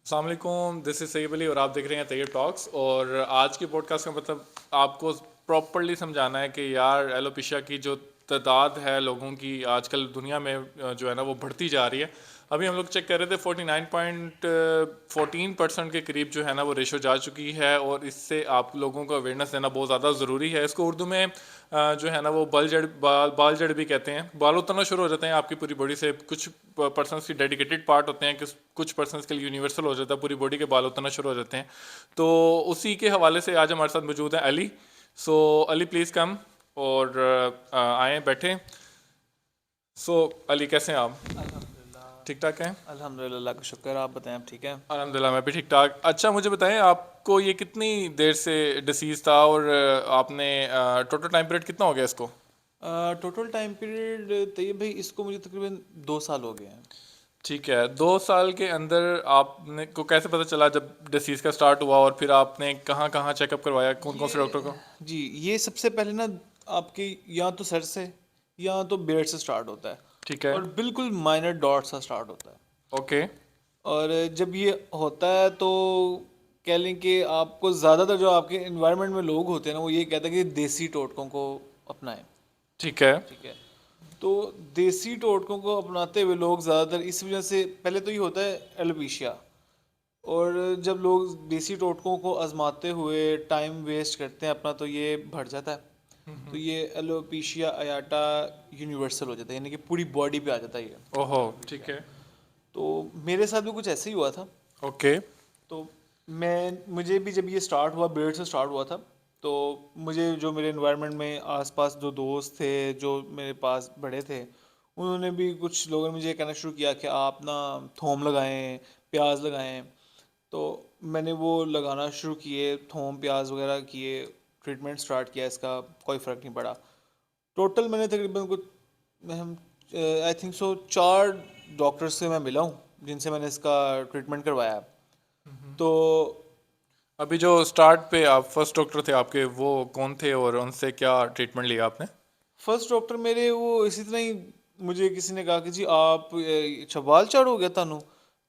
अस्सलाम वालेकुम, this is सैयब Ali और आप देख रहे हैं तैयब टॉक्स। और आज के पॉडकास्ट का मतलब आपको प्रॉपर्ली समझाना है कि यार एलोपेशिया की जो तादाद है लोगों की आजकल दुनिया में जो है ना वो बढ़ती जा रही है। अभी हम लोग चेक कर रहे थे 49.14% के करीब जो है ना वो रेशो जा चुकी है, और इससे आप लोगों को अवेयरनेस देना बहुत ज़्यादा ज़रूरी है। इसको उर्दू में जो है ना वो बाल जड़ भी कहते हैं। बाल उतरना शुरू हो जाते हैं आपकी पूरी बॉडी से। कुछ पर्सनस की डेडिकेटेड पार्ट होते हैं, कुछ पर्सनस के लिए यूनिवर्सल हो जाता है, पूरी बॉडी के बाल उतरना शुरू हो जाते हैं। तो उसी के हवाले से आज हमारे साथ मौजूद है अली। सो अली प्लीज़ कम और आए बैठे। अली कैसे हैं आप? अल्हम्दुलिल्लाह। ठीक ठाक हैं? अल्हम्दुलिल्लाह का शुक्र। आप बताएं, आप ठीक हैं? अलहमदिल्ला मैं भी ठीक ठाक। अच्छा मुझे बताएं, आपको ये कितनी देर से डिसीज़ था, और आपने टोटल टाइम पीरियड कितना हो गया इसको? टोटल टाइम पीरियड तैयब भाई, इसको मुझे तकरीबन 2 साल हो गए हैं। ठीक है, 2 साल के अंदर आपने को कैसे पता चला जब डिसीज़ का स्टार्ट हुआ, और फिर आपने कहाँ कहाँ चेकअप करवाया, कौन कौन से डॉक्टर ये को? जी, ये सबसे पहले ना आपके या तो सर से या तो बेड से स्टार्ट होता है, ठीक है। और बिल्कुल माइनर डॉट सा स्टार्ट होता है। ओके। और जब ये होता है तो कह लें कि आपको ज़्यादातर जो आपके इन्वायरमेंट में लोग होते हैं ना, वो ये कहते हैं कि देसी टोटकों को अपनाएं। ठीक है। ठीक है। तो देसी टोटकों को अपनाते हुए लोग ज़्यादातर इस वजह से, पहले तो ये होता है एलोपेशिया। और जब लोग देसी टोटकों को आजमाते हुए टाइम वेस्ट करते हैं अपना, तो ये बढ़ जाता है। तो ये एलोपेशिया अयाटा यूनिवर्सल हो जाता है, यानी कि पूरी बॉडी पे आ जाता है ये ओहो। ठीक एलोपेशिया। है। तो मेरे साथ भी कुछ ऐसे ही हुआ था। ओके। तो मुझे भी जब ये स्टार्ट हुआ, बेड से स्टार्ट हुआ था, तो मुझे जो मेरे एनवायरनमेंट में आसपास जो दोस्त थे, जो मेरे पास बड़े थे, उन्होंने भी, कुछ लोगों ने मुझे कहना शुरू किया कि आप ना थोम लगाएं, प्याज लगाएं। तो मैंने वो लगाना शुरू किए, थोम प्याज वगैरह किए, ट्रीटमेंट स्टार्ट किया। इसका कोई फ़र्क नहीं पड़ा। टोटल मैंने तकरीबन कुछ, हम आई थिंक सो 4 डॉक्टर से मैं मिला हूँ जिनसे मैंने इसका ट्रीटमेंट करवाया है। तो अभी जो स्टार्ट पे आप फर्स्ट डॉक्टर थे आपके, वो कौन थे और उनसे क्या ट्रीटमेंट लिया आपने? फर्स्ट डॉक्टर मेरे वो इसी तरह ही, मुझे किसी ने कहा कि जी आप अच्छा बाल झाड़ हो गया थानू,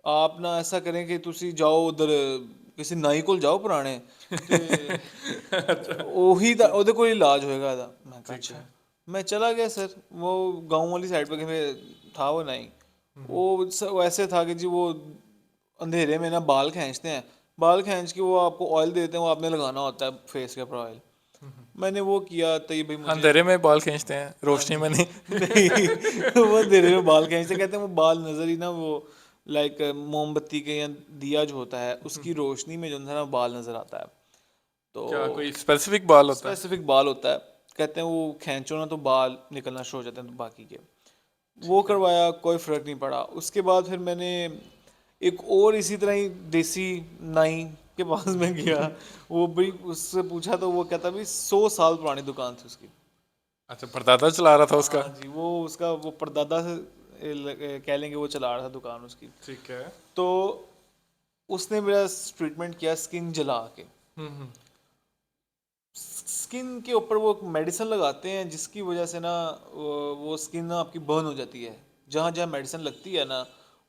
आप ना ऐसा करें कि तुसी जाओ उधर किसी नाई कोल जाओ पुराने, ते ਉਹੀ ਦਾ ਉਹਦੇ कोल इलाज होएगा ਇਹਦਾ। मैं कहा ठीक अच्छा। है। मैं चला गया सर, वो गांव वाली साइड पे कहीं था वो नाई। वो ऐसे था कि जी वो अंधेरे में ना बाल खींचते हैं, बाल खींच के वो आपको ऑयल देते हैं, वो आपने लगाना होता है फेस के ऊपर ऑयल। मैंने वो किया, तो ये भाई मुझे, अंधेरे में बाल खींचते हैं, हाँ रोशनी जी, में नहीं? नहीं वो अंधेरे में बाल खींचते कहते हैं, वो बाल नजर ही ना वो लाइक मोमबत्ती के या दिया जो होता है उसकी रोशनी में जो है ना बाल नजर आता है। तो क्या कोई स्पेसिफिक बाल होता है? स्पेसिफिक बाल होता है, कहते हैं वो खींचो ना तो बाल निकलना शुरू हो जाते हैं, तो बाकी के वो ठीक है। करवाया, कोई फ़र्क नहीं पड़ा। उसके बाद फिर मैंने एक और इसी तरह ही देसी नाई के पास में गया। वो भी उससे पूछा तो वो कहता भी 100 साल पुरानी दुकान थी उसकी। अच्छा, परदादा चला रहा था उसका? हाँ जी, वो उसका वो परदादा से कह लेंगे, वो चला रहा था दुकान उसकी। ठीक है। तो उसने मेरा ट्रीटमेंट किया स्किन जला के। हम्म। स्किन के ऊपर वो मेडिसिन लगाते हैं जिसकी वजह से ना वो स्किन ना आपकी बर्न हो जाती है। जहाँ जहाँ मेडिसिन लगती है ना,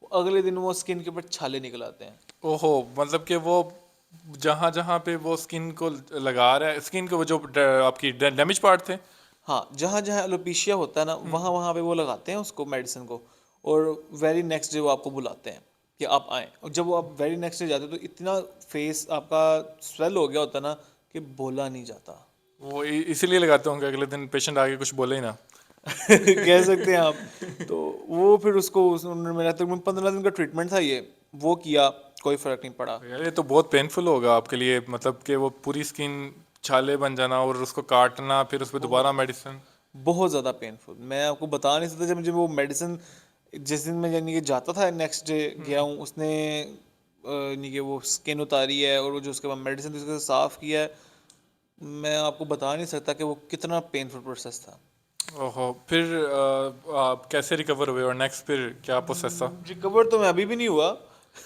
वो अगले दिन वो स्किन के ऊपर छाले निकल आते हैं। ओहो, मतलब कि वो जहाँ जहाँ पे वो स्किन को लगा रहा है, स्किन के वो जो आपकी डैमेज पार्ट थे। हाँ, जहाँ जहाँ एलोपेशिया होता है ना, वहाँ वहाँ पे वो लगाते हैं उसको मेडिसिन को। और वेरी नेक्स्ट डे वो आपको बुलाते हैं कि आप आएँ। और जब वो आप वेरी नेक्स्ट डे जाते हो तो इतना फेस आपका स्वेल हो गया होता है ना कि बोला नहीं जाता। वो इसीलिए लगाते होंगे, अगले दिन पेशेंट आके कुछ बोले ही ना। कह सकते हैं आप। तो वो फिर उन्होंने मेरा तकरीबन 15 दिन का ट्रीटमेंट था ये, वो किया, कोई फ़र्क नहीं पड़ा। यार ये तो बहुत पेनफुल होगा आपके लिए, मतलब कि वो पूरी स्किन छाले बन जाना और उसको काटना, फिर उस पर दोबारा बहुत मेडिसिन। बहुत ज़्यादा पेनफुल, मैं आपको बता नहीं सकता। जब मुझे वो मेडिसिन, जिस दिन मैं यानी कि जाता था नेक्स्ट डे गया हूँ, उसने यानी कि वो स्किन उतारी है और वो जो उसके बाद मेडिसिन उसके साथ साफ़ किया है, मैं आपको बता नहीं सकता कि वो कितना पेनफुल प्रोसेस था। ओहो, फिर आप कैसे रिकवर हुए, और नेक्स्ट फिर क्या प्रोसेस था? रिकवर तो मैं अभी भी नहीं हुआ।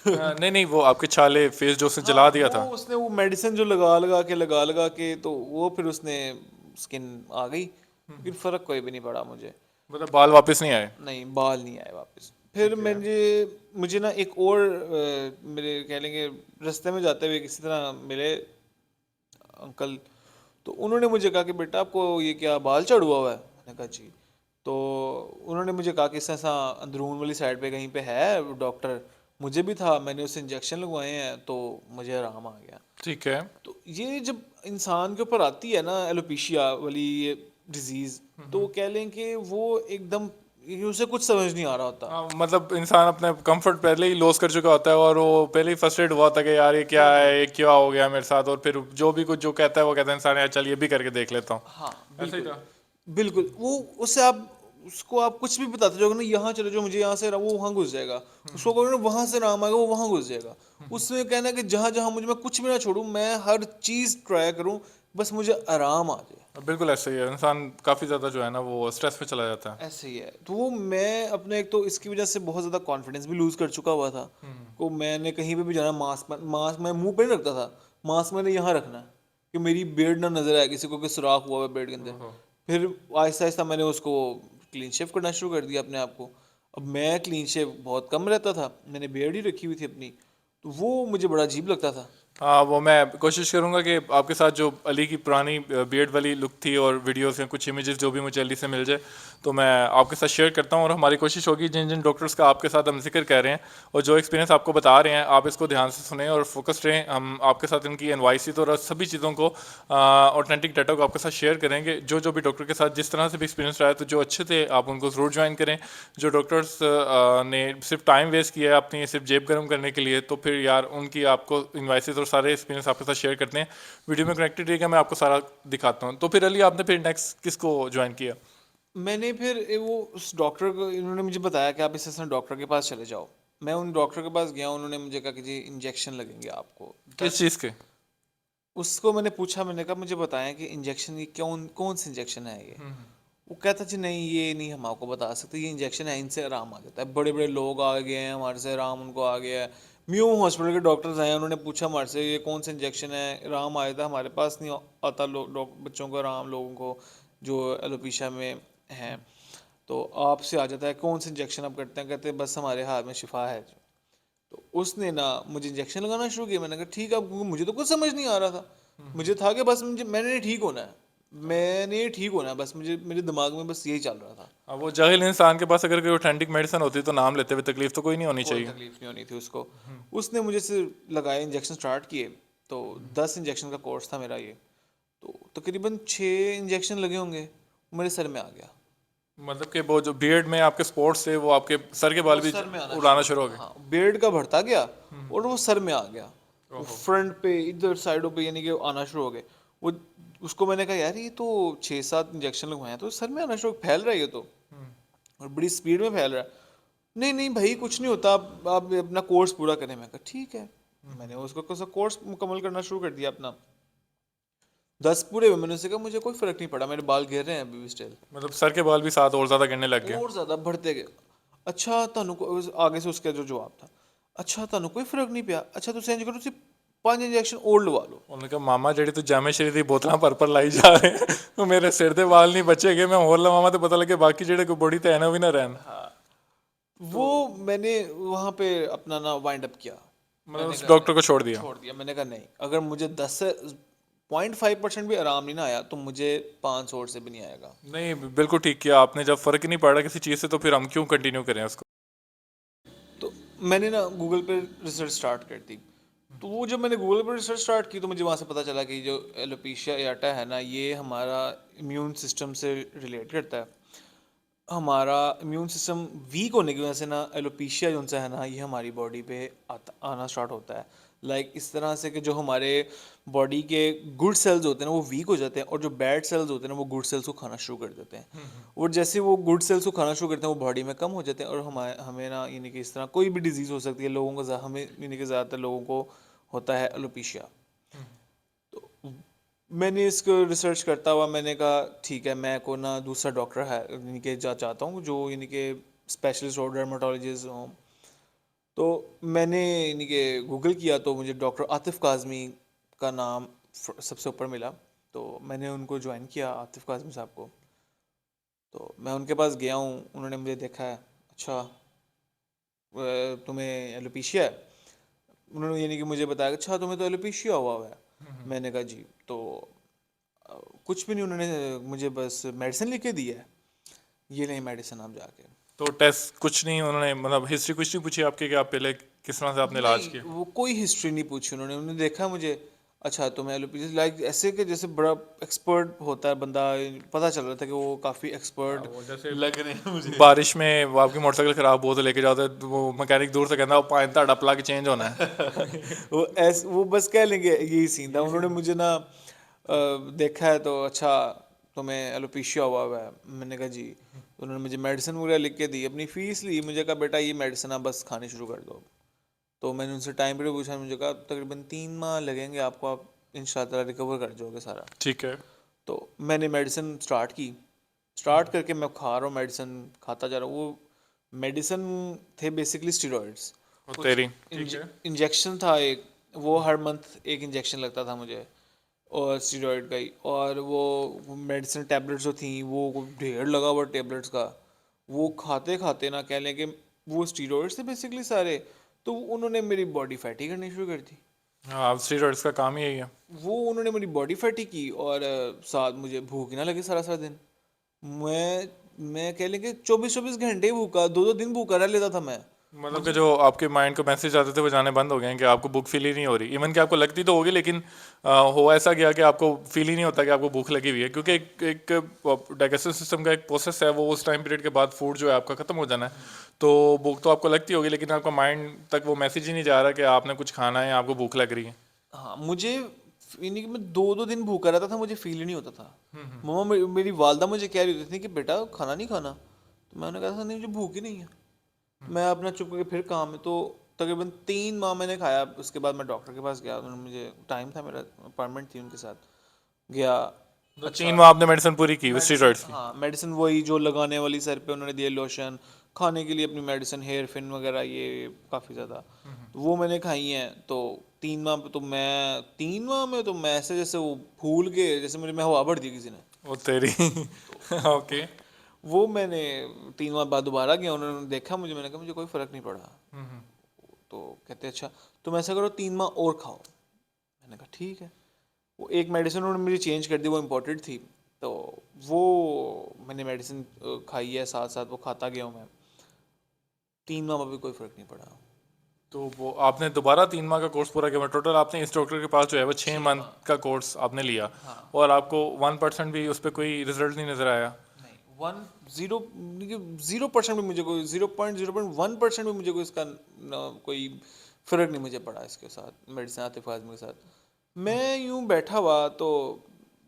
नहीं नहीं, वो आपके छाले फेस जो उसने हाँ, जला दिया वो था। उसने वो मेडिसिन जो लगा लगा के, तो वो फिर उसने स्किन आ गई, लेकिन फ़र्क कोई भी नहीं पड़ा मुझे। मतलब बाल वापस नहीं आए? नहीं, बाल नहीं आए वापस। फिर ठीक है। मुझे ना एक और मेरे कह लेंगे रास्ते में जाते हुए किसी तरह मिले अंकल। तो उन्होंने मुझे कहा कि बेटा आपको ये क्या बाल चढ़ हुआ है? मैंने कहा जी। तो उन्होंने मुझे कहा कि ऐसा ऐसा अंदरून वाली साइड पे कहीं पे है डॉक्टर। मुझे भी था, मैंने उससे इंजेक्शन लगवाए हैं तो मुझे आराम आ गया। ठीक है। तो ये जब इंसान के ऊपर आती है ना एलोपेशिया वाली ये डिजीज, तो कह लें कि वो एकदम ये उसे कुछ समझ नहीं आ रहा होता। हाँ, मतलब इंसान अपने कंफर्ट पहले ही लॉस कर चुका होता है और वो पहले ही फ्रस्ट्रेट हुआ होता है कि यार ये क्या बिल्कुल। है, ये क्या हो गया मेरे साथ, और फिर जो भी कुछ जो कहता है वो कहता है इंसान यार चल ये भी करके देख लेता हूँ। हाँ ऐसा ही बिल्कुल। था। बिल्कुल वो उससे आप उसको आप कुछ भी बताते जाओगे ना, यहाँ चले जाओ मुझे यहाँ से वो वहाँ घुस जाएगा। उसको कहोगे ना वहाँ से नाम आएगा, वो वहाँ घुस जाएगा। उसमें कहना है कि जहाँ जहाँ मुझे मैं कुछ भी ना छोड़ूं, मैं हर चीज़ ट्राई करूँ, बस मुझे आराम आ जाए। बिल्कुल ऐसा ही है, इंसान काफ़ी ज़्यादा जो है ना वो स्ट्रेस में चला जाता है। ऐसे ही है। तो वो मैं अपने एक तो इसकी वजह से बहुत ज़्यादा कॉन्फिडेंस भी लूज़ कर चुका हुआ था। को मैंने कहीं पे भी जाना, मास्क मैं मुंह पे नहीं रखता था। मास्क मैंने यहाँ रखना है कि मेरी बियर्ड ना नजर आए किसी को कि सुराख हुआ है बियर्ड के अंदर। ओहो। फिर आहिस्ता आहिस्ता मैंने उसको क्लीन शेव करना शुरू कर दिया अपने आप को। अब मैं क्लीन शेव बहुत कम रहता था, मैंने बियर्ड ही रखी हुई थी अपनी। तो वो मुझे बड़ा अजीब लगता था। हाँ, वो मैं कोशिश करूंगा कि आपके साथ जो अली की पुरानी बियर्ड वाली लुक थी और वीडियोस या कुछ इमेजेस जो भी मुझे अली से मिल जाए तो मैं आपके साथ शेयर करता हूँ। और हमारी कोशिश होगी जिन जिन डॉक्टर्स का आपके साथ हम जिक्र कर रहे हैं और जो एक्सपीरियंस आपको बता रहे हैं, आप इसको ध्यान से सुने और फोकस्ड रहें। हम आपके साथ इनकी एनवाइसी और सभी चीज़ों को ऑथेंटिक डाटा को आपके साथ शेयर करेंगे। जो जो भी डॉक्टर के साथ जिस तरह से भी एक्सपीरियंस रहा है तो जो अच्छे थे आप उनको ज़रूर ज्वाइन करें। जो डॉक्टर्स ने सिर्फ टाइम वेस्ट किया है अपनी सिर्फ जेब गर्म करने के लिए, तो फिर यार उनकी आपको इन्वाइसेस और सारे एक्सपीरियंस आपके साथ शेयर करते हैं। वीडियो में कनेक्टेड रहिएगा, मैं आपको सारा दिखाता हूँ। तो फिर अली आपने फिर नेक्स्ट किसको ज्वाइन किया? मैंने फिर वो उस डॉक्टर को, इन्होंने मुझे बताया कि आप इस तरह डॉक्टर के पास चले जाओ। मैं उन डॉक्टर के पास गया, उन्होंने मुझे कहा कि जी इंजेक्शन लगेंगे आपको किस 10। चीज़ के? उसको मैंने पूछा, मैंने कहा मुझे बताएं कि इंजेक्शन ये कौन कौन सा इंजेक्शन है ये। वो कहता जी नहीं ये नहीं हम आपको बता सकते, ये इंजेक्शन है इनसे आराम आ जाता है। बड़े बड़े लोग आ गए हैं हमारे से, आराम उनको आ गया है। म्यू हॉस्पिटल के डॉक्टर्स आए हैं, उन्होंने पूछा हमारे से ये कौन सा इंजेक्शन है, आराम आया था। हमारे पास नहीं आता बच्चों को आराम, लोगों को जो एलोपेशिया में हैं। तो आपसे आ जाता है, कौन सा इंजेक्शन आप करते हैं? कहते हैं बस हमारे हाथ में शिफा है। तो उसने ना मुझे इंजेक्शन लगाना शुरू किया। मैंने कहा ठीक है, क्योंकि मुझे तो कुछ समझ नहीं आ रहा था। मुझे था कि बस मैंने ठीक होना है, मैंने ठीक होना है, बस मुझे मेरे दिमाग में बस यही चल रहा था। अब वो जाहिल इंसान के पास अगर कोई ऑथेंटिक मेडिसिन होती तो नाम लेते हुए तकलीफ तो कोई नहीं होनी कोई चाहिए। तकलीफ नहीं होनी थी उसको। उसने मुझे सिर्फ लगाए, इंजेक्शन स्टार्ट किए। तो 10 इंजेक्शन का कोर्स था मेरा ये। तो तकरीबन 6 इंजेक्शन लगे होंगे, वो मेरे सर में आ गया। मतलब कि वो जो बियर्ड में आपके स्पॉट्स थे वो आपके सर के बाल वो भी सर में आना उड़ाना शुरू, शुरू हो गए? हाँ बेर्ड का भरता गया और वो सर में आ गया। वो ओहो। फ्रंट पे इधर साइडों पे यानी कि आना शुरू हो गए वो। उसको मैंने कहा यार ये तो 6-7 इंजेक्शन लगवाए हैं तो सर में आना शुरू, फैल रहा है ये तो, और बड़ी स्पीड में फैल रहा है। नहीं नहीं भाई कुछ नहीं होता, आप अपना कोर्स पूरा करें। मैं कहा ठीक है। मैंने उसको कोर्स मुकम्मल करना शुरू कर दिया अपना। 10 पूरे हुए, मैंने उससे कहा मुझे कोई फर्क नहीं पड़ा, मेरे बाल गिर रहे हैं अभी भी स्टिल, मतलब सर के बाल भी साथ और ज़्यादा गिरने लग गए? और ज्यादा बढ़ते गए। अच्छा ਤੁਹਾਨੂੰ आगे से उसका जो जवाब था, अच्छा ਤੁਹਾਨੂੰ कोई फर्क नहीं पिया, अच्छा तुम इंज करो, तुम 5 इंजेक्शन और लवा लो। उन्होंने कहा मामा ਜਿਹੜੀ ਤੂੰ ਜਾਮੇ ਸ਼ਰੀ ਦੀ ਬੋਤਲਾਂ ਪਰ ਲਾਈ ਜਾ ਰਹੇ ਉਹ ਮੇਰੇ ਸਿਰ ਦੇ ਵਾਲ ਨਹੀਂ ਬਚੇਗੇ, मैं ਹੋਰ ਲਵਾਵਾਂ ਤੇ पता लगे बाकी ਜਿਹੜੇ ਕੋਈ बॉडी ਤੇ है ना भी ना रहन। वो मैंने वहां पे अपना ना वाइंड अप किया। मतलब मैंने उस कहा डॉक्टर नहीं, को छोड़ दिया? छोड़ दिया। मैंने कहा नहीं, अगर मुझे 10 से 0.5% भी आराम नहीं ना आया तो मुझे 5 और से भी नहीं आएगा। नहीं बिल्कुल ठीक किया आपने, जब फर्क ही नहीं पड़ रहा किसी चीज़ से तो फिर हम क्यों कंटिन्यू करें उसको। तो मैंने ना गूगल पे रिसर्च स्टार्ट कर दी। तो वो जब मैंने गूगल पर रिसर्च स्टार्ट की तो मुझे वहाँ से पता चला कि जो एलोपेशिया एटा है ना, ये हमारा इम्यून सिस्टम से रिलेट करता है। हमारा इम्यून सिस्टम वीक होने की वजह से ना एलोपेशिया जो सा है ना, ये हमारी बॉडी पे आना स्टार्ट होता है। लाइक इस तरह से कि जो हमारे बॉडी के गुड सेल्स होते हैं ना वो वीक हो जाते हैं, और जो बैड सेल्स होते हैं ना वो गुड सेल्स को खाना शुरू कर देते हैं। और जैसे वो गुड सेल्स को खाना शुरू करते हैं वो बॉडी में कम हो जाते हैं, और हमें ना यानी कि इस तरह कोई भी डिजीज़ हो सकती है लोगों को, हमें यानी कि ज़्यादातर लोगों को होता है एलोपेशिया। तो मैंने इसको रिसर्च करता हुआ मैंने कहा ठीक है, मैं को ना दूसरा डॉक्टर है यानी कि चाहता हूँ जो यानी कि स्पेशलिस्ट हो, डर्माटोलॉजिस्ट हो। तो मैंने यानी कि गूगल किया तो मुझे डॉक्टर आतिफ काज़मी का नाम सबसे ऊपर मिला। तो मैंने उनको ज्वाइन किया, आतिफ काज़मी साहब को। तो मैं उनके पास गया हूँ, उन्होंने मुझे देखा है। अच्छा तुम्हें एलोपेशिया है? उन्होंने यानी कि मुझे बताया, अच्छा तुम्हें तो एलोपेशिया हुआ है। मैंने कहा जी। तो अ, कुछ भी नहीं, उन्होंने मुझे बस मेडिसिन लिख के दी है, ये नहीं मेडिसिन आप जाके। तो टेस्ट कुछ नहीं उन्होंने, मतलब हिस्ट्री कुछ नहीं पूछी आपके कि आप पहले किस तरह से आपने इलाज नहीं, किया? वो कोई हिस्ट्री नहीं पूछी उन्होंने। उन्होंने देखा मुझे, अच्छा तुम्हें एलोपेशिया, लाइक ऐसे कि जैसे बड़ा एक्सपर्ट होता है बंदा। पता चल रहा था कि वो काफ़ी हाँ, एक्सपर्ट वो जैसे लग रहे हैं मुझे। बारिश में वो आपकी मोटरसाइकिल खराब हो तो लेके जाते हैं, तो वो मैकेनिक दूर से कहता है पानी ਤੁਹਾਡਾ प्लग चेंज होना है। वो बस कह लेंगे यही सीन था। यही उन्होंने सीन। मुझे ना देखा है तो, अच्छा तुम्हें एलोपेशिया हुआ है। मैंने कहा जी। तो उन्होंने मुझे मेडिसिन वगैरह लिख के दी, अपनी फीस ली, मुझे कहा बेटा ये मेडिसिन आप बस खानी शुरू कर दो। तो मैंने उनसे टाइम पीरियड पूछा, मुझे कहा तकरीबन 3 माह लगेंगे आपको, आप इंशाल्लाह रिकवर कर जाओगे सारा। ठीक है। तो मैंने मेडिसिन स्टार्ट की। स्टार्ट करके मैं खा रहा हूँ मेडिसिन, खाता जा रहा हूँ। वो मेडिसिन थे बेसिकली स्टीरॉइड्स। और कुछ तेरी ठीक है। इंजेक्शन था एक, वो हर मंथ एक इंजेक्शन लगता था मुझे, और स्टीरॉइड का ही। और वो मेडिसिन टैबलेट्स जो थी, वो ढेर लगा हुआ टैबलेट्स का। वो खाते खाते ना कह लें कि वो स्टीरॉइड्स थे बेसिकली सारे। तो उन्होंने मेरी बॉडी फैटी करनी शुरू कर दी। हाँ, स्टीरॉइड्स का काम ही यही है। वो उन्होंने मेरी बॉडी फैटी की, और साथ मुझे भूख ही ना लगे सारा सारा दिन। मैं कह लें कि 24-24 घंटे भूखा, 2-2 दिन भूखा रह लेता था मैं। मतलब कि मुझे जो आपके माइंड को मैसेज आते थे वो जाने बंद हो गए हैं कि आपको भूख फील ही नहीं हो रही, इवन कि आपको लगती तो होगी लेकिन हो ऐसा गया कि आपको फील ही नहीं होता कि आपको भूख लगी हुई है, क्योंकि एक डाइजेस्टिव सिस्टम का एक प्रोसेस है, वो उस टाइम पीरियड के बाद फूड जो है आपका खत्म हो जाना है। तो भूख तो आपको लगती होगी लेकिन आपका माइंड तक वो मैसेज ही नहीं जा रहा कि आपने कुछ खाना है, आपको भूख लग रही है। हाँ, मुझे यानी कि मैं 2-2 दिन भूखा रहता था, मुझे फील ही नहीं होता था। मम्मा मेरी वालदा मुझे कह रही होती थी कि बेटा खाना नहीं खाना, तो मैंने कहा था नहीं मुझे भूख ही नहीं है। मैं अपना चुप करके फिर काम में। तो तकरीबन 3 माह मैंने खाया। उसके बाद मैं डॉक्टर के पास गया, उन्होंने मुझे, टाइम था मेरा, अपॉइंटमेंट थी उनके साथ, गया। तो अच्छा, 3 माह आपने मेडिसिन पूरी की मेडिसिन, स्टीरॉइड्स की? हाँ मेडिसिन वही जो लगाने वाली सर पे उन्होंने दिए, लोशन, खाने के लिए अपनी मेडिसिन, हेयर फिन वगैरह, ये काफ़ी ज़्यादा। तो वो मैंने खाई हैं। तो 3 माह पे तो मैं, 3 माह में तो मैं ऐसे जैसे वो फूल के, जैसे मेरे में हवा भर दी किसी ने। वो तेरी तो ओके। वो मैंने 3 माह बाद दोबारा गया, उन्होंने देखा मुझे, मैंने कहा मुझे कोई फ़र्क नहीं पड़ा। तो कहते अच्छा तुम ऐसा करो 3 माह और खाओ। मैंने कहा ठीक है। वो एक मेडिसिन उन्होंने मुझे चेंज कर दी, वो इम्पोर्टेड थी। तो वो मैंने मेडिसिन खाई है, साथ साथ वो खाता गया हूँ मैं। 3 माह में भी कोई फ़र्क नहीं पड़ा। तो वो आपने दोबारा 3 माह का कोर्स पूरा किया, टोटल आपने इस डॉक्टर के पास जो है वो छः छः मंथ माह का कोर्स आपने लिया, हाँ। और आपको 1% भी उस पर कोई रिजल्ट नहीं नजर आया? नहीं, 0% भी मुझे कोई, 0.1% भी मुझे कोई इसका कोई फ़र्क नहीं मुझे पड़ा इसके साथ, मेडिसिन आतिफ आज़मी के साथ। मैं यूं बैठा हुआ तो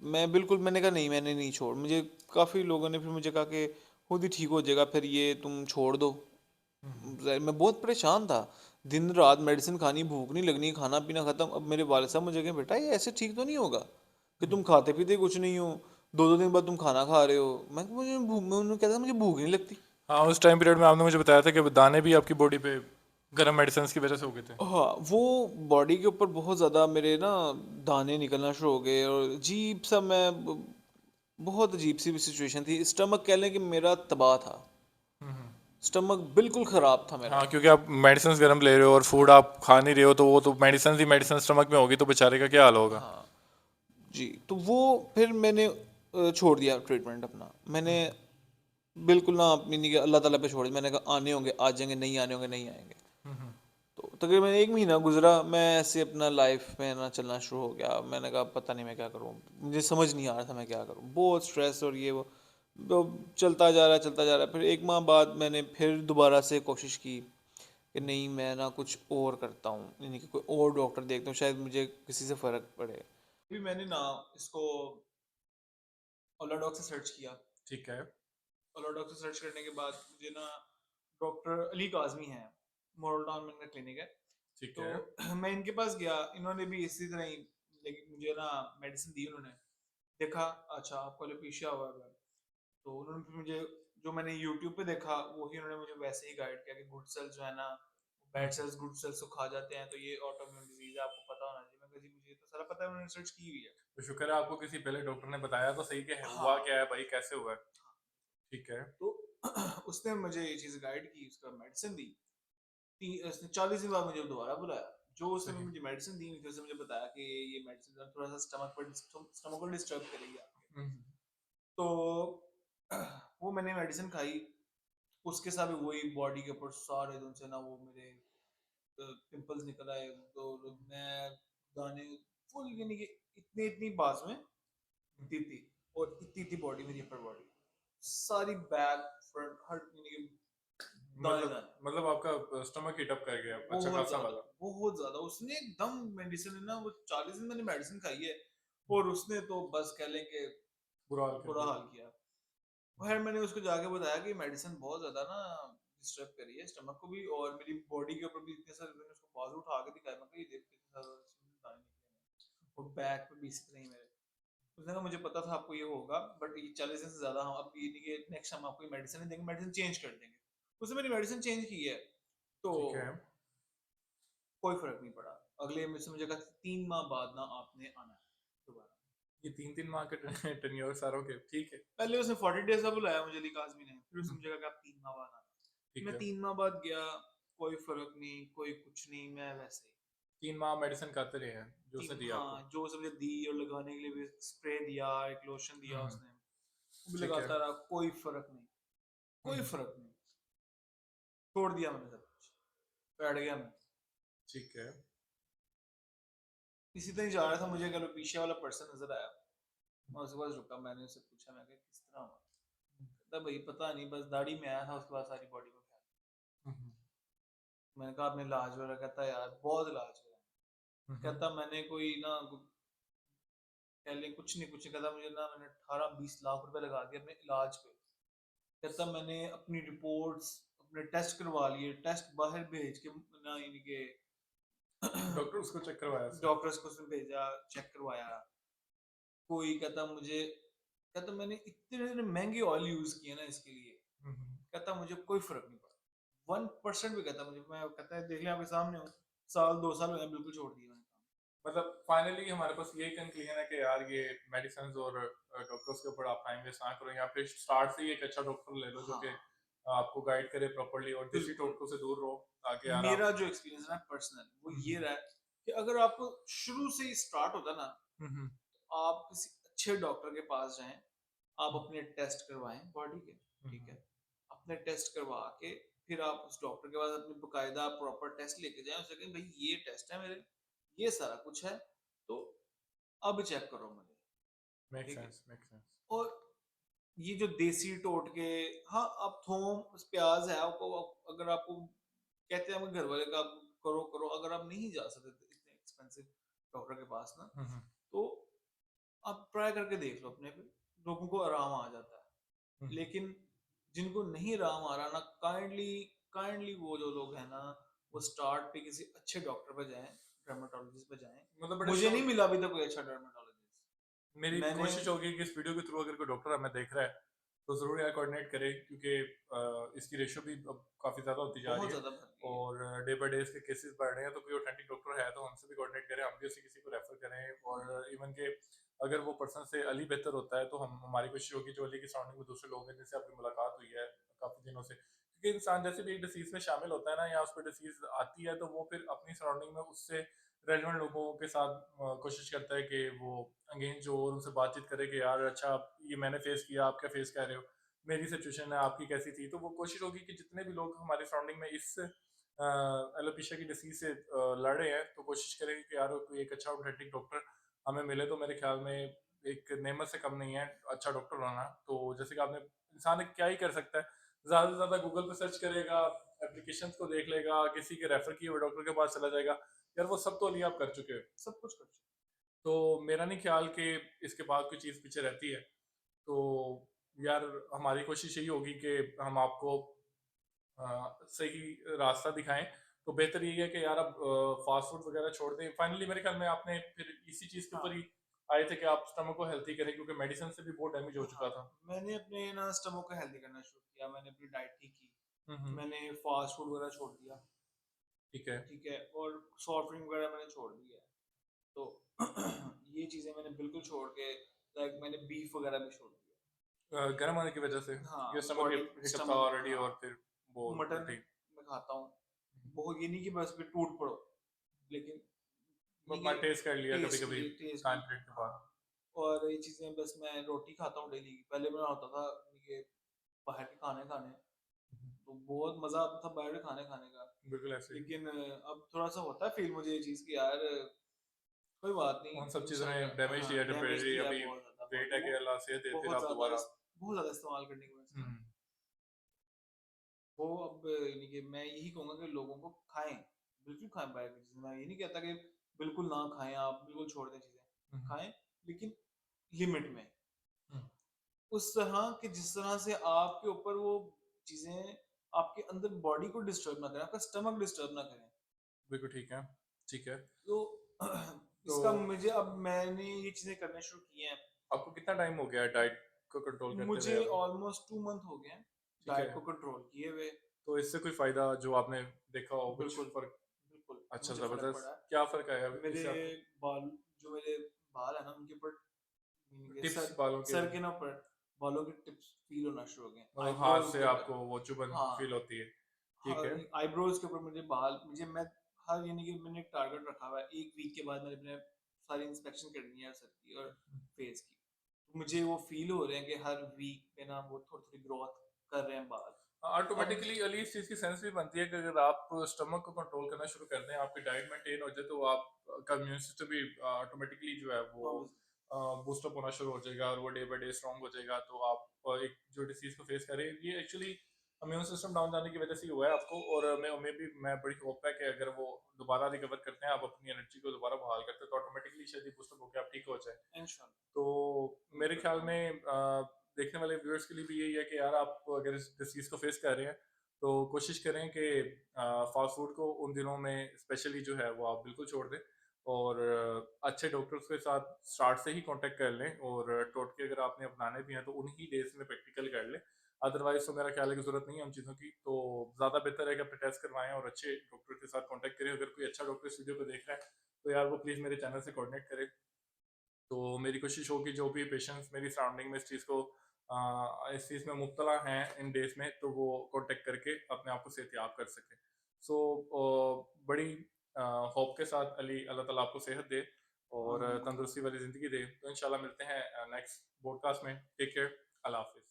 मैं बिल्कुल, मैंने कहा नहीं मैंने नहीं छोड़। मुझे काफ़ी लोगों ने फिर मुझे कहा कि खुद ही ठीक हो जाएगा, फिर ये तुम छोड़ दो। मैं बहुत परेशान था, दिन रात मेडिसिन खानी, भूख नहीं लगनी, खाना पीना खत्म। अब मेरे वाले साहब मुझे कहें बेटा ये ऐसे ठीक तो नहीं होगा कि तुम खाते पीते कुछ नहीं हो, 2-2 दिन बाद तुम खाना खा रहे हो। मैं उन्होंने कहता मुझे भूख नहीं लगती। हाँ, उस टाइम पीरियड में आपने मुझे बताया था कि दाने भी आपकी बॉडी पे गर्म मेडिसिन की वजह से हो गए थे। हाँ, वो बॉडी के ऊपर बहुत ज़्यादा मेरे ना दाने निकलना शुरू हो गए, और अजीब सा बहुत अजीब सी सिचुएशन थी। स्टमक कह लें कि मेरा तबाह था, स्टमक बिल्कुल ख़राब था मेरा। हाँ, क्योंकि आप मेडिसिन गर्म ले रहे हो और फूड आप खा नहीं रहे हो, तो वो तो मेडिसिन ही मेडिसिन स्टमक में होगी, तो बेचारे का क्या हाल होगा। हाँ जी। तो वो फिर मैंने छोड़ दिया ट्रीटमेंट अपना। मैंने बिल्कुल ना अपनी निगाह अल्लाह ताला पे छोड़ दी। मैंने कहा आने होंगे आ जाएंगे, नहीं आने होंगे नहीं आएंगे। तो तकरीबन 1 महीना गुजरा, मैं ऐसे अपना लाइफ में ना चलना शुरू हो गया। मैंने कहा पता नहीं मैं क्या करूँ, मुझे समझ नहीं आ रहा था मैं क्या करूँ, बहुत स्ट्रेस और ये वो। तो चलता जा रहा, चलता जा रहा। फिर 1 माह बाद मैंने फिर दोबारा से कोशिश की कि नहीं मैं ना कुछ और करता हूँ, यानी कि कोई और डॉक्टर देखता हूँ, शायद मुझे किसी से फ़र्क पड़े। फिर मैंने ना इसको ओला डॉग से सर्च किया। ठीक है। ओला डॉग से सर्च करने के बाद मुझे ना डॉक्टर अली काज़मी हैं, मॉडल टाउन में इनका क्लिनिक है। ठीक तो है। मैं इनके पास गया, इन्होंने भी इसी तरह ही, लेकिन मुझे ना मेडिसिन दी उन्होंने। देखा अच्छा आपको एलोपेशिया हुआ है। तो उन्होंने फिर मुझे, जो मैंने यूट्यूब पे देखा वही उन्होंने मुझे वैसे ही गाइड किया कि गुड सेल्स जो है ना, बैड सेल्स गुड सेल्स को खा जाते हैं, तो ये ऑटोइम्यून डिजीज है, आपको पता होना चाहिए। मैं कहा जी मुझे ये तो सारा पता है, उन्होंने रिसर्च की हुई है। तो शुक्र है आपको किसी पहले डॉक्टर ने बताया तो सही कि हुआ हाँ। क्या है भाई, कैसे हुआ है। ठीक है। तो उसने मुझे ये चीज़ गाइड की, उसका मेडिसिन दी। उसने 40 दिन बाद मुझे दोबारा बुलाया। जो उसने सही। मुझे मेडिसिन दी हुई थी, उसने मुझे बताया कि ये मेडिसिन थोड़ा सा स्टमक को डिस्टर्ब करेगी आपके। हम्म। तो वो मैंने मेडिसिन खाई, उसके साथ भी वही बॉडी के ऊपर सारे दिन से ना वो मेरे पिंपल्स निकल आए, तो मैं दाने फुल, यानी कि इतनी इतनी बाज में इतनी थी, और इतनी इतनी बॉडी मेरी, अपर बॉडी सारी, बैक फ्रंट हर, यानी कि दाने मतलब दाने। मतलब आपका स्टमक हीट अप कर गया, अच्छा बहुत खासा ज्यादा, लगा। बहुत ज्यादा उसने एकदम मेडिसिन है ना, वो 40 दिन मैंने मेडिसिन खाई है, और उसने तो बस कह लें कि बुरा हाल कर बुरा दिया। हाल किया। फिर मैंने उसको जाके बताया कि मेडिसिन बहुत ज्यादा ना डिस्टर्ब करी है स्टमक को भी, और मेरी बॉडी के ऊपर भी इतने सारे, मैंने उसको बाजू उठा के दिखाया, मैं कहा ये देख कितने सारे इसमें दाने निकले हैं, और बैक पे भी इसी तरह ही मेरे। उसने कहा मुझे पता था आपको ये होगा, बट ये 40 दिन से ज्यादा हम अब ये नहीं कि नेक्स्ट टाइम आपको मेडिसिन नहीं देंगे, मेडिसिन चेंज कर देंगे। उसने मेरी मेडिसिन चेंज की है, तो ठीक है। कोई फर्क नहीं पड़ा। अगले में से मुझे कहा 3 माह बाद ना आपने आना है दोबारा। ये 3-3 माह के टेन्योर सारों के, ठीक है। पहले उसने 40 डेज का बुलाया मुझे, अली काजमी ने, फिर उसने हम्म, मुझे कहा कि आप 3 माह बाद आना। ठीक मैं है। 3 माह बाद गया, कोई फर्क नहीं, कोई कुछ नहीं, मैं वैसे ही। 3 माह मेडिसिन खाते रहे हैं जो उसने तीन, दिया आपको। हाँ, जो उसने मुझे दी, और लगाने के लिए भी स्प्रे दिया, एक लोशन दिया हम्म। उसने, वो भी ठीक है। लगाता रहा, कोई फर्क नहीं, कोई हम्म। फर्क नहीं। छोड़ दिया मैंने सब कुछ, बैठ गया मैं। ठीक है। इसी तरह ही जा रहा था, मुझे एक पीछे वाला पर्सन नजर आया, मैं उसके पास रुका, मैंने उससे पूछा, मैं कहा किस तरह हुआ? कहता भाई पता नहीं, बस दाढ़ी में आया था, उसके बाद सारी बॉडी में फैल हम्म। गया। मैंने कहा आपने इलाज वगैरह? कहता यार बहुत इलाज हुआ। हम्म। कहता मैंने कोई ना, कह लें कुछ नहीं, कुछ नहीं। कहता मुझे ना, मैंने 18-20 लाख रुपए लगा दिए अपने इलाज पे। कहता मैंने अपनी रिपोर्ट्स, अपने टेस्ट करवा लिए, टेस्ट बाहर भेज के ना, यानी कि डॉक्टर उसको चेक करवाया उसने। डॉक्टर्स को उसने भेजा, चेक करवाया। कोई, कहता मुझे, कहता मैंने इतने इतने महंगे ऑयल यूज किए ना इसके लिए, हम्म। कहता मुझे कोई फर्क नहीं पड़ा 1% भी। कहता मुझे, मैं, कहता है देख लें आपके सामने हो, 1-2 साल हुए हैं, बिल्कुल छोड़ दिया मैंने काम। मतलब फाइनली हमारे पास यही कंक्लूजन है कि यार ये मेडिसिन और डॉक्टर्स के ऊपर आप टाइम वेस्ट ना करो, या फिर स्टार्ट से ही एक अच्छा डॉक्टर ले लो जो कि हाँ, आपको गाइड करे प्रॉपर्ली, और देसी बिल्कुल। टोटकों से दूर रहो ताकि यार मेरा आप। जो एक्सपीरियंस है ना पर्सनल, वो ये हम्म। रहा है कि अगर आपको शुरू से ही स्टार्ट होता ना, हम्म। तो आप किसी अच्छे डॉक्टर के पास जाएं, आप हम्म। अपने टेस्ट करवाएं बॉडी के, ठीक हम्म। है? अपने टेस्ट करवा के फिर आप उस डॉक्टर के पास अपने बकायदा प्रॉपर टेस्ट लेके जाएं, उससे कहें भाई ये टेस्ट है मेरे, ये सारा कुछ है, तो अब चेक करो मुझे, मेक ठीक है? Sense, make sense. और ये जो देसी टोटके, हाँ, अब थोम प्याज है, आपको अगर आपको कहते हैं घर वाले का, आप करो करो, अगर आप नहीं जा सकते इतने एक्सपेंसिव डॉक्टर के पास ना, हम्म। तो आप ट्राई करके देख लो अपने पे, लोगों को आराम आ जाता है। हम्म। लेकिन जिनको नहीं आराम आ रहा ना, काइंडली काइंडली वो जो लोग हैं ना, वो स्टार्ट पे किसी अच्छे डॉक्टर पे जाएं, डर्माटोलॉजिस्ट पे जाएं। मतलब बड़े मुझे नहीं शौक। मिला अभी तक कोई अच्छा डर्माटोलॉजिस्ट। मेरी मैंने, कोशिश होगी कि इस वीडियो के थ्रू अगर कोई डॉक्टर हमें देख रहा है तो ज़रूर यार कोऑर्डिनेट करें, क्योंकि इसकी रेशो भी अब काफ़ी ज़्यादा होती जा रही बहुत है, ज्यादा भर गई है। और डे बाय डे इसके केसेस बढ़ रहे हैं। तो कोई ऑथेंटिक डॉक्टर है तो हमसे भी कोऑर्डिनेट करें, हम भी उसे किसी को रेफर करें, और इवन के अगर वो पर्सन से अली बेहतर होता है तो हम हमारी कोशिश होगी जो अली की सराउंडिंग में दूसरे लोग हैं जिनसे आपकी मुलाकात हुई है काफ़ी दिनों से, क्योंकि इंसान जैसे भी एक डिसीज़ में शामिल होता है ना, या उस पर डिसीज़ आती है तो वो फिर अपनी सराउंडिंग में उससे रेलिवेंट लोगों के साथ कोशिश करता है कि वो एंगेज हो और उनसे बातचीत करे कि यार अच्छा ये मैंने फेस किया, आप क्या फेस कर रहे हो, मेरी सिचुएशन है, आपकी कैसी थी। तो वो कोशिश होगी कि जितने भी लोग हमारे सराउंडिंग में इस एलोपेशिया की डिसीज से लड़ रहे हैं, तो कोशिश करें कि यार कोई एक अच्छा ऑथेंटिक डॉक्टर हमें मिले। तो मेरे ख्याल में एक नेमत से कम नहीं है अच्छा डॉक्टर होना। तो जैसे कि आपने, इंसान क्या ही कर सकता है, ज़्यादा से ज़्यादा गूगल पे सर्च करेगा, एप्लीकेशन को देख लेगा, किसी के रेफर किए हुए डॉक्टर के पास चला जाएगा। यार वो सब तो अली आप कर चुके हो। सब कुछ कर चुका। तो मेरा नहीं ख्याल कि इसके बाद कोई चीज़ पीछे रहती है। तो यार हमारी कोशिश यही होगी कि हम आपको सही रास्ता दिखाएं। तो बेहतर यही है कि यार अब फास्ट फूड वगैरह छोड़ दें। फाइनली मेरे ख्याल में आपने फिर इसी चीज़ के ऊपर हाँ, ही आए थे कि आप स्टमक को हेल्थी करें, क्योंकि मेडिसिन से भी बहुत डैमेज हो हाँ, चुका था। मैंने अपने ना स्टमक को हेल्दी करना शुरू किया, मैंने अपनी डाइट ठीक की, हम्म। मैंने फास्ट फूड वगैरह छोड़ दिया, ठीक है। ठीक है, और सॉफ्ट ड्रिंक वगैरह मैंने छोड़ दिया है। तो ये चीज़ें मैंने बिल्कुल छोड़ के, लाइक मैंने बीफ वगैरह भी छोड़ दिया। गर्म होने की वजह से, हाँ, क्योंकि स्टमक बॉडी हिट अप था स्टमक, ऑलरेडी, हाँ, और फिर वो मटन उल्टी। मैं खाता हूँ, बहुत ये नहीं कि बस फिर टूट पड़ो, लेकिन नहीं अपना कि टेस्ट कर लिया कभी टेस्ट कभी लिए टेस्ट टाइम लिए। पीरियड के हाँ, बाद। और ये चीज़ें बस मैं रोटी खाता हूँ डेली। पहले मेरा होता था ये बाहर के खाने खाने, तो बहुत मज़ा आता था बाहर के खाने खाने का। बिल्कुल ऐसे ही। लेकिन अब थोड़ा-सा होता है फ़ील मुझे ये चीज़ कि यार कोई बात नहीं, उन सब चीज़ों ने इंशाल्लाह। डैमेज हाँ, दिया डैमेज टेम्परेरी, दिया अभी बहुत ज़्यादा, वेट बहुत है वो कि अल्लाह सेहत दे फिर बहुत आप ज़्यादा दोबारा। बहुत ज़्यादा इस्तेमाल करने की वजह से ना, हम्म। वो अब यानी कि मैं यही कहूँगा कि लोगों को खाएँ, बिल्कुल खाएँ बाहर की चीज़ें। मैं ये नहीं कहता कि बिल्कुल ना खाएँ आप, बिल्कुल छोड़ दें चीज़ें। हम्म। खाएँ, लेकिन लिमिट में। हम्म। उस तरह कि जिस तरह से आपके ऊपर वो चीज़ें आपके अंदर बॉडी को डिस्टर्ब ना करें, आपका स्टमक डिस्टर्ब ना करें। बिल्कुल ठीक है। ठीक है। तो तो इसका मुझे अब मैंने ये चीज़ें करने शुरू की हैं। आपको कितना टाइम हो गया है डाइट को कंट्रोल करते मुझे हुए अब? ऑलमोस्ट 2 मंथ हो गए हैं ठीक है। डाइट को कंट्रोल किए हुए। तो इससे कोई फायदा जो आपने देखा हो, कुछ बिल्कुल, फर्क? बिल्कुल, अच्छा, मुझे फ़र्क जबरदस्त। पड़ा है। क्या फर्क आया मेरे इससे आपको? बाल जो मेरे बाल है ना, उनके ऊपर यानी कि टिप्स बालों के, सर के ना ऊपर बालों के टिप्स फ़ील होना शुरू हो गए हैं। मतलब हाथ आईब्रोज़ से के ऊपर। आपको वो चुभन हाँ, फील होती है? ठीक हाँ, है। आईब्रोज़ के ऊपर मुझे बाल मुझे मैं हर यानी कि मैंने एक टारगेट रखा हुआ है, 1 वीक के बाद मैंने अपने सारी इंस्पेक्शन करनी है सर की और फेस की। तो मुझे वो फ़ील हो रहे हैं कि हर वीक पे ना वो थोड़ी-थोड़ी ग्रोथ कर रहे हैं बाल। अब ऑटोमेटिकली अली इस चीज़ की सेंस भी बनती है कि अगर आप स्टमक को कंट्रोल करना शुरू कर दें, आपकी डाइट मेंटेन हो जाए, तो आप का इम्यून सिस्टम भी ऑटोमेटिकली जो है वो हाँ, बूस्ट अप होना शुरू हो जाएगा और वो डे बाय डे स्ट्रांग हो जाएगा। तो आप एक जो डिसीज को फेस करें, ये एक्चुअली इम्यून सिस्टम डाउन जाने की वजह से ही हुआ है आपको। और मैं हमें भी मैं बड़ी होप है कि अगर वो दोबारा रिकवर करते हैं, आप अपनी एनर्जी को दोबारा बहाल करते हैं, तो ऑटोमेटिकली शायद ये बूस्ट अप होकर आप ठीक हो जाए। इंशाल्लाह, तो उम्मीद मेरे ख्याल करता हूँ। में देखने वाले व्यूअर्स के लिए भी यही है कि यार आप अगर इस डिसीज़ को फेस कर रहे हैं, तो कोशिश करें कि फास्ट फूड को उन दिनों में स्पेशली जो है वो आप बिल्कुल छोड़ दें। और अच्छे डॉक्टर्स के साथ स्टार्ट से ही कांटेक्ट कर लें, और टोटके अगर आपने अपनाने भी हैं तो उन्हीं डेज में प्रैक्टिकल कर लें। अदरवाइज तो मेरा ख्याल है कि ज़रूरत नहीं है उन चीज़ों की। तो ज़्यादा बेहतर है कि अपने टेस्ट करवाएं और अच्छे डॉक्टर के साथ कांटेक्ट करें। अगर कोई अच्छा डॉक्टर इस वीडियो को देख रहा है, तो यार वो प्लीज़ मेरे चैनल से कॉन्टेक्ट करें। तो मेरी कोशिश होगी जो भी पेशेंट्स मेरी सराउंडिंग में इस चीज़ को इस चीज़ में मुब्तला हैं इन डेज़ में, तो वो कॉन्टेक्ट करके अपने आप को सेहतियाब कर सकें। सो बड़ी होप के साथ अली अल्लाह ताला आपको सेहत दे और आमीन, तंदुरुस्ती आमीन। वाली ज़िंदगी दे। तो इंशाल्लाह मिलते हैं नेक्स्ट पॉडकास्ट में। Take care. अल्लाह हाफ़िज़।